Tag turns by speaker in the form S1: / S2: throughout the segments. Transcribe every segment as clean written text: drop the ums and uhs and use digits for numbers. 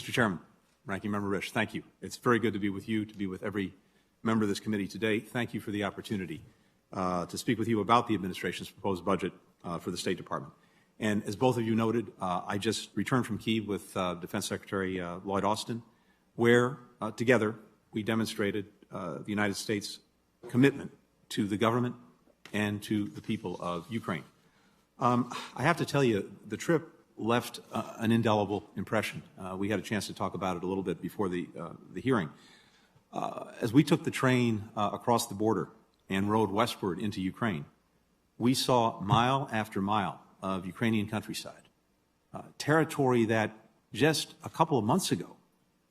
S1: Mr. Chairman, Ranking Member Risch, thank you. It's very good to be with you, to be with every member of this committee today. Thank you for the opportunity to speak with you about the administration's proposed budget for the State Department. And as both of you noted, I just returned from Kyiv with Defense Secretary Lloyd Austin, where together we demonstrated the United States' commitment to the government and to the people of Ukraine. I have to tell you, the trip left an indelible impression. We had a chance to talk about it a little bit before the hearing. As we took the train across the border and rode westward into Ukraine, we saw mile after mile of Ukrainian countryside, territory that just a couple of months ago,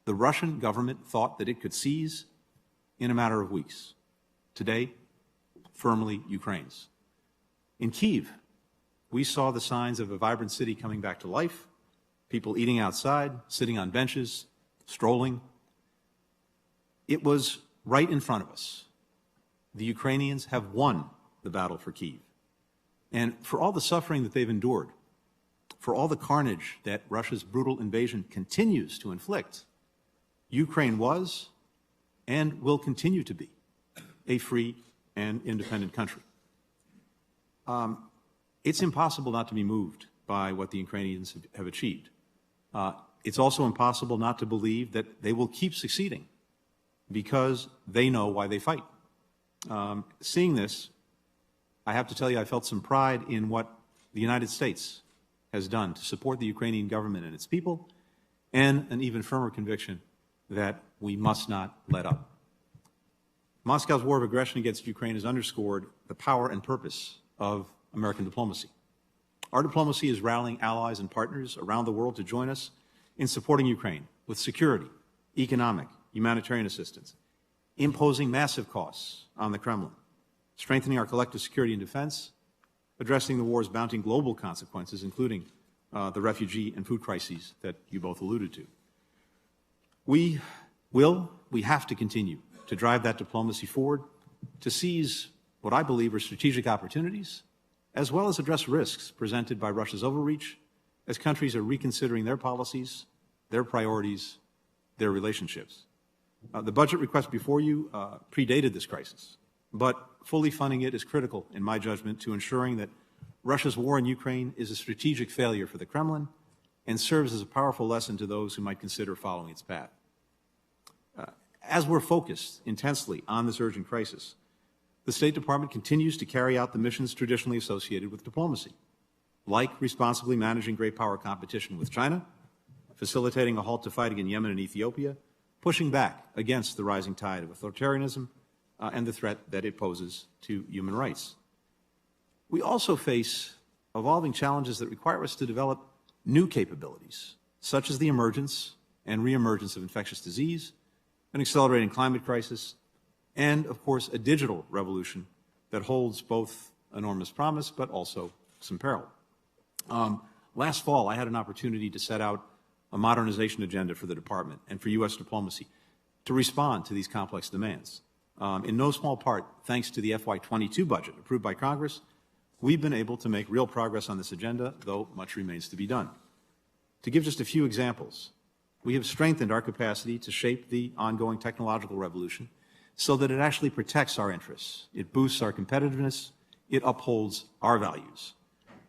S1: the Russian government thought that it could seize in a matter of weeks. Today, firmly Ukraine's. In Kyiv, we saw the signs of a vibrant city coming back to life, people eating outside, sitting on benches, strolling. It was right in front of us. The Ukrainians have won the battle for Kyiv. And for all the suffering that they've endured, for all the carnage that Russia's brutal invasion continues to inflict, Ukraine was and will continue to be a free and independent country. It's impossible not to be moved by what the Ukrainians have achieved. It's also impossible not to believe that they will keep succeeding because they know why they fight. Seeing this, I have to tell you, I felt some pride in what the United States has done to support the Ukrainian government and its people, and an even firmer conviction that we must not let up. Moscow's war of aggression against Ukraine has underscored the power and purpose of American diplomacy. Our diplomacy is rallying allies and partners around the world to join us in supporting Ukraine with security, economic, humanitarian assistance, imposing massive costs on the Kremlin, strengthening our collective security and defense, addressing the war's mounting global consequences, including the refugee and food crises that you both alluded to. We have to continue to drive that diplomacy forward, to seize what I believe are strategic opportunities, as well as address risks presented by Russia's overreach as countries are reconsidering their policies, their priorities, their relationships. The budget request before you predated this crisis, but fully funding it is critical, in my judgment, to ensuring that Russia's war in Ukraine is a strategic failure for the Kremlin and serves as a powerful lesson to those who might consider following its path. As we're focused intensely on this urgent crisis, the State Department continues to carry out the missions traditionally associated with diplomacy, like responsibly managing great power competition with China, facilitating a halt to fighting in Yemen and Ethiopia, pushing back against the rising tide of authoritarianism and the threat that it poses to human rights. We also face evolving challenges that require us to develop new capabilities, such as the emergence and reemergence of infectious disease, an accelerating climate crisis, and, of course, a digital revolution that holds both enormous promise but also some peril. Last fall, I had an opportunity to set out a modernization agenda for the department and for U.S. diplomacy to respond to these complex demands. In no small part, thanks to the FY22 budget approved by Congress, we've been able to make real progress on this agenda, though much remains to be done. To give just a few examples, we have strengthened our capacity to shape the ongoing technological revolution so that it actually protects our interests, it boosts our competitiveness, it upholds our values.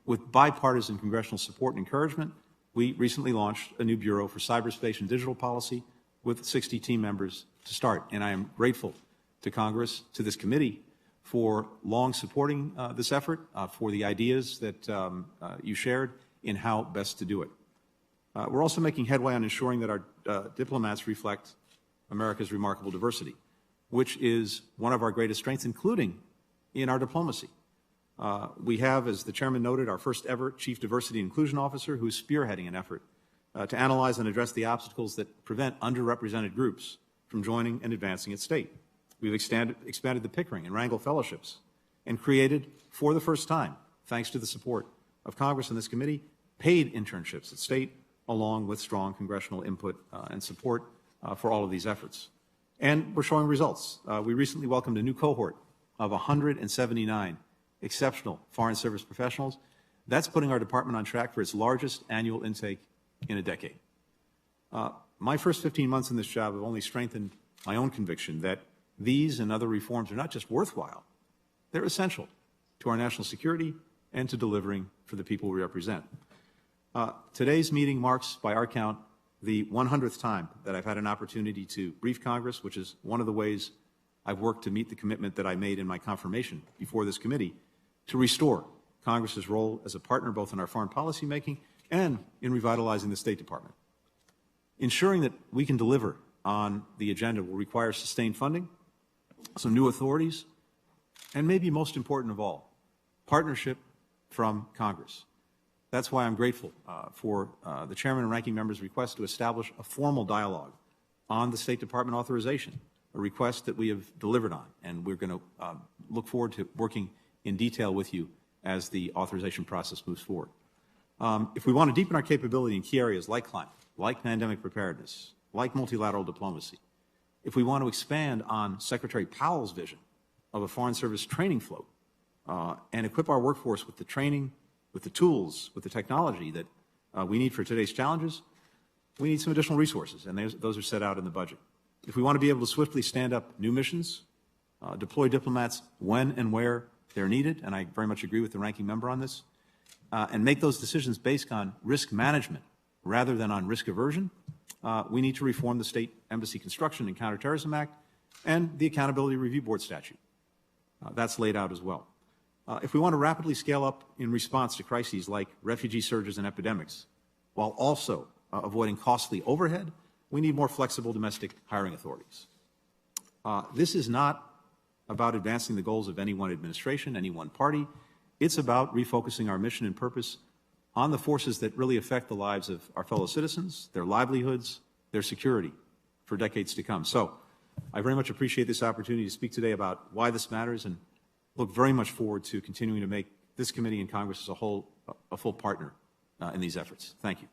S1: With bipartisan congressional support and encouragement, we recently launched a new Bureau for Cyberspace and Digital Policy with 60 team members to start. And I am grateful to Congress, to this committee, for long supporting this effort, for the ideas that you shared in how best to do it. We're also making headway on ensuring that our diplomats reflect America's remarkable diversity, which is one of our greatest strengths, including in our diplomacy. We have, as the chairman noted, our first ever Chief Diversity and Inclusion Officer who is spearheading an effort to analyze and address the obstacles that prevent underrepresented groups from joining and advancing at state. We've expanded the Pickering and Rangel Fellowships and created, for the first time, thanks to the support of Congress and this committee, paid internships at state, along with strong congressional input and support for all of these efforts. And we're showing results. We recently welcomed a new cohort of 179 exceptional Foreign Service professionals. That's putting our department on track for its largest annual intake in a decade. My first 15 months in this job have only strengthened my own conviction that these and other reforms are not just worthwhile, they're essential to our national security and to delivering for the people we represent. Today's meeting marks, by our count, the 100th time that I've had an opportunity to brief Congress, which is one of the ways I've worked to meet the commitment that I made in my confirmation before this committee to restore Congress's role as a partner both in our foreign policy making and in revitalizing the State Department. Ensuring that we can deliver on the agenda will require sustained funding, some new authorities, and maybe most important of all, partnership from Congress. That's why I'm grateful for the Chairman and Ranking Member's request to establish a formal dialogue on the State Department authorization, a request that we have delivered on, and we're going to look forward to working in detail with you as the authorization process moves forward. If we want to deepen our capability in key areas like climate, like pandemic preparedness, like multilateral diplomacy, if we want to expand on Secretary Powell's vision of a Foreign Service training float and equip our workforce with the training, with the tools, with the technology that we need for today's challenges, we need some additional resources, and those are set out in the budget. If we want to be able to swiftly stand up new missions, deploy diplomats when and where they're needed, and I very much agree with the ranking member on this, and make those decisions based on risk management rather than on risk aversion, we need to reform the State Embassy Construction and Counterterrorism Act and the Accountability Review Board statute. That's laid out as well. If we want to rapidly scale up in response to crises like refugee surges and epidemics, while also avoiding costly overhead, we need more flexible domestic hiring authorities. This is not about advancing the goals of any one administration, any one party. It's about refocusing our mission and purpose on the forces that really affect the lives of our fellow citizens, their livelihoods, their security for decades to come. So I very much appreciate this opportunity to speak today about why this matters and look very much forward to continuing to make this committee and Congress as a whole a full partner in these efforts. Thank you.